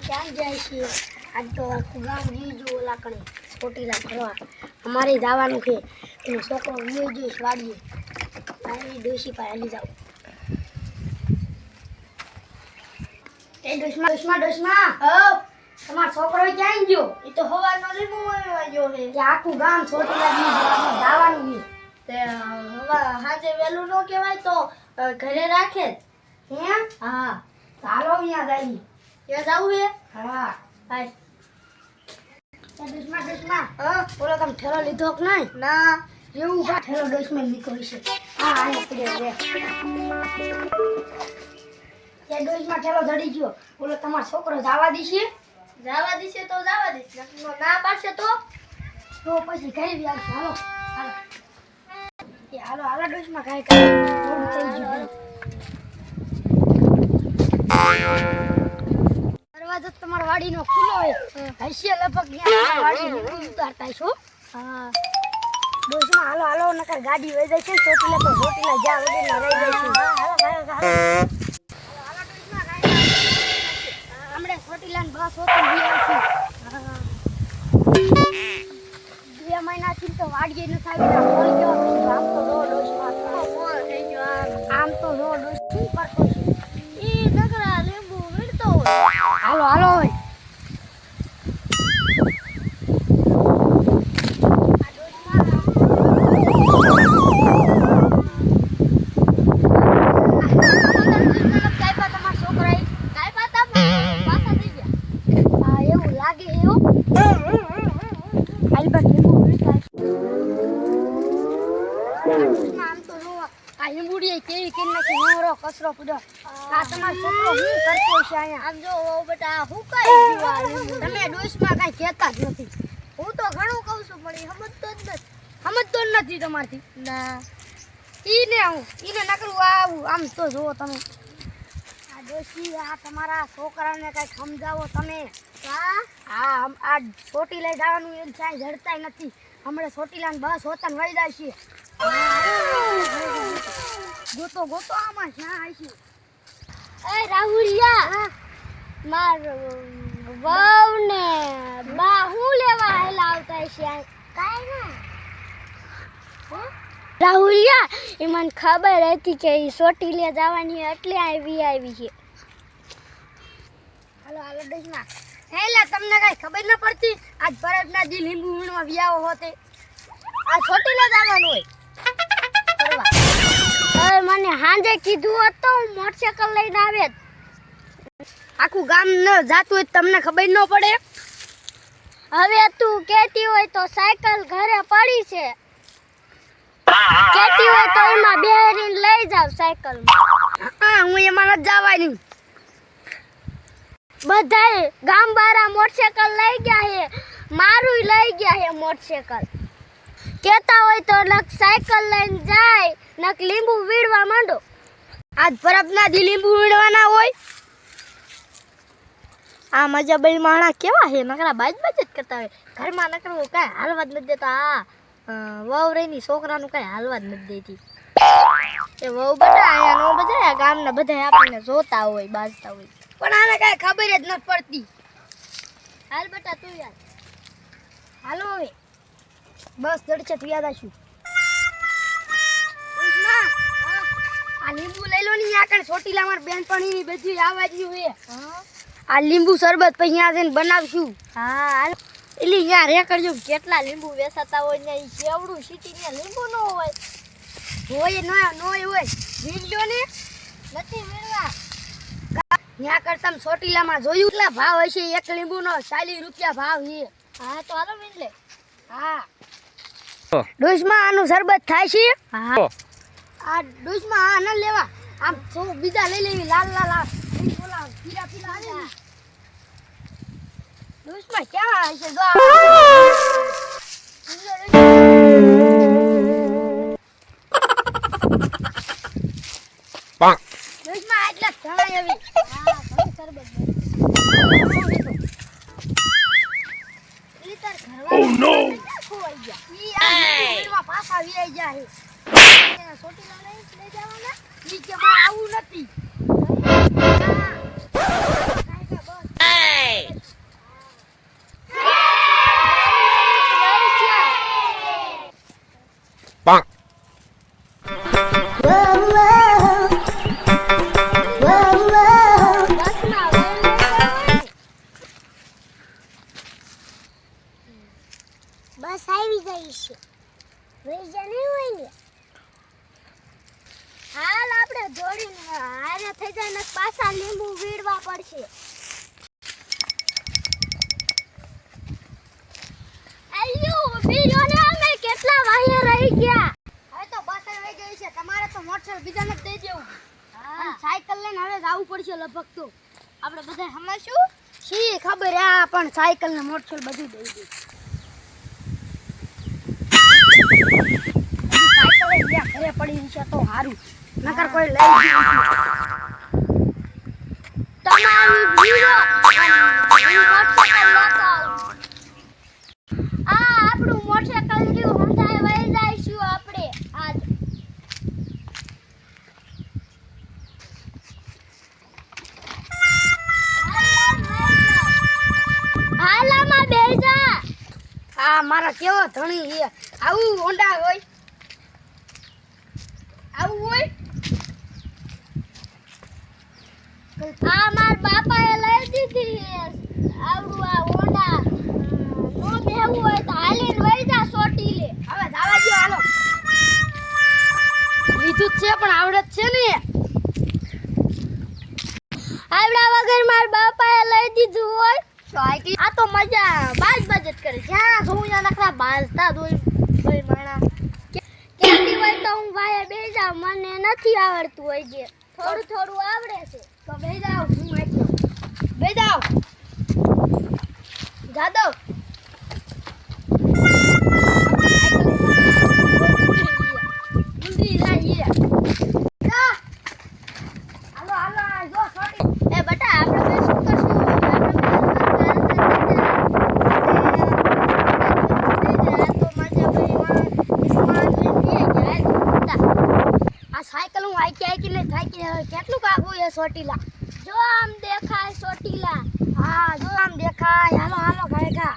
ક્યાં જાય છે? આજ તો આખું ગામ જીજુ ઓલા કરે ચોટીલા ફરવા. અમારે જવાનું છે. એનો છોકરો વિયો જોઈશ વાડીએ. મારી ડોશી પાસે લઈ જાવ. એ ડોશમાં તમારો છોકરો ક્યાં ગયો? એ તો હવાનો લીંબુ વાળવા ગયો છે. કે આખું ગામ ચોટીલા જવાનું છે. તે હાજે વેલું ન કહેવાય તો ઘરે રાખે જ. હે? હા ચાલો અહીંયા જઈએ. ત્યાં જવું છે? હા. હાય. ડોશમાં બોલો તમે ઠેલો લીધો કે નહીં? ના એવું બા ઠેલો ડોશમાં નીકળી છે. હા અહીંયા પડ્યો રે. ત્યાં ડોશમાં ઠેલો જડી ગયો. બોલો તમારો છોકરો જવા દીશે? જવા દીશે તો જવા દીશ, ના પાડશે તો પછી કઈ બી આવશે. હાલો હાલો એ હાલો ડોશમાં કાંઈ થોડું થઈ ગયું. દરવાજો તમારા વાડીનો ખુલ્લો હોય હશે લગભગ ત્યાં વાડી ઉતારતા છો. હા ડોશમાં હાલો નકર ગાડી વહી જાય છે. ચોટીલા તો ચોટીલા જ્યાં વગેરે રહી જાય છે. હમણાં ચોટીલા ને બસ હોતું બે મહિનાથી તો વાડીએ ન થાય. આમ તો રો ડોશમાં આમ તો રો ડોશ શું કરતો છે? એ નકરા લીંબુ વીણતો હોય. હાલો હોય કચરો પડ્યો. આ તમારો છોકરો શું કરતો છે અહીંયા? આમ જો બેટા હુકાઈ ગયું આ લીંબુ. તમે ડોશમાં કાંઈ કહેતા જ નથી. હું તો ઘણું કહું છું પણ એ સમજતો જ નથી. સમજતો જ નથી તમારથી. ના ઈને નકરું આવું આમ તો જુઓ તમે. આ ડોશી આ તમારા છોકરાને કાંઈક સમજાવો તમે. હા આ છોટી લઈ જવાનું એમ ક્યાંય જડતાય નથી. હમણાં ચોટીલા બસ હોતા વહી જાય છે. ગોતો આમાં ક્યાં આવી છે? એ રાહુલિયા માર વહુ ને બા હું લેવા હેલા આવતા છે? કાઈ ના રાહુલિયા એ મને ખબર હતી કે એ ચોટીલા જવાની એટલે આવી છે. હાલો ડોશમાં હેલા તમને કાંઈ ખબર ન પડતી? આજ પરબના દી લીંબુ વીણવા વ્યાવો હોતે. આ ચોટીલા જવાનું હોય ફરવા. અરે મને હાંજે કીધું હોત તો હું મોટરસાઇકલ લઈને આવે. આખું ગામ ન જાતું હોય તમને ખબર ન પડે? હવે તું કહેતી હોય તો સાયકલ ઘરે પડી છે. કહેતી હોય તો એમાં બેહરીને લઈ જાવ સાયકલમાં. હા હું એમાં નથી જવાની. બધાય ગામ બારા મોટરસાઇકલ લઈ ગયા છે. મારું લઈ ગયા છે મોટરસાઇકલ. કહેતા હોય તો નક સાયકલ લઈને જાય નક લીંબુ વીણવા માંડો. આજ પરબના દી લીંબુ વીણવાના હોય. આ મજા બે માણા કેવા છે? નકરા બાજ જ કરતા હોય. ઘરમાં નકરું કાંઈ હાલવા જ નથી દેતા. વહુ રહીની છોકરાનું કાંઈ હાલવા જ નથી દેતી. એ વહુ બધા અહીંયા નો બધા ગામના બધા આપણને જોતા હોય બાજતા હોય પણ આને કાંઈ ખબર જ નથી પડતી. હાલ બેટા તું યાર હાલો હવે બસ જડચત યાદ આશું. આ લીંબુ લઈ લો ની આકડ ચોટીલા માર બેનપણીની બધી આવાજ્યું છે. આ લીંબુ શરબત પછી અહીંયા જઈને બનાવશું. હા હાલ એટલે અહીંયા રેકડજો કેટલા લીંબુ વેચાતા હોય ને એ કેવડું સિટી ને લીંબુ ન હોય. હોય ન હોય વીણજો ને નથી વીણવા. ત્યાં કરતા ચોટીલામાં જોયું કેટલા ભાવ હશે? એક લીંબુનો 40 રૂપિયા ભાવ છે. હા તો હાલો વીણ લે. હા ડોશમાં આનું શરબત થાય છે. હા આ ડોશમાં આ ન લેવા આમ બીજા લઈ લેવી લાલ ઓલા પીલા આવે. ડોશમાં ક્યાં હશે? જો ડોશમાં આટલા ઘણા એવી. હા ઘણું શરબત લીટર ઘરવા. ઈ આ પાછા વીઆઈ જાય. ચોટીલા લઈ જવાના. ઈ કે મારે આવું નથી. જાય છે વૈજા નહીં હોય ને હાલ આપણે જોડીને હારે થઈ જાય ને પાછા લીંબુ વીડવા પડશે અલ્યો વીડ્યો ને અમે કેટલા વાહે રહી ગયા હવે તો બસ આવી ગઈ છે તમારે તો મોટરસાઇકલ બીજાને જ દઈ દેવું હા સાયકલ લઈને હવે જવું પડશે લગભગ તો આપણે બધા સમજશું શી ખબર આ પણ સાયકલ ને મોટરસાઇકલ બધું દઈ દે સાયકલ લઈ ગયા ઘરે પડી છે તો સારું નકર કોઈ લઈ ગયું તમારી ભીડો મોટરસાઇકલ લેતો આ આપણું મોટરસાઇકલ લીધું હંધાય વઈ જઈશું આપણે આજ હાલામાં બેજા આ મારા કેવો ધણી છે આવું હોંડા હોય આવું હોય આ માર બાપાએ લઈ દીધી આવડું આ હોંડા નો બેવું હોય તો હાલીને વઈ જા સોટી લે હવે જાવા દો હાલો લીધું જ છે પણ આવડત છે ને આવડા વગર માર બાપાએ લઈ દીધું હોય આ તો મજા બાજ જ કરે જ્યાં જોઉં ત્યાં નકરા બાજતા દોઈ માણા કેતી હોય તો હું ભાઈ બે જાવ મને નથી આવડતું હોય જે થોડું થોડું આવડે છે તો બે જાવ હું એકલો બે જાવ જાદવ જલ્દી લાઈએ હાલો હાલો જો સોટી એ બટા આપણે બે શું કરશું આ સાયકલ હું આઈકી થાકી હવે કેટલું કાગું એ સોટીલા જો આમ દેખાય સોટીલા હા જો આમ દેખાય હાલો હાલો ખાયગા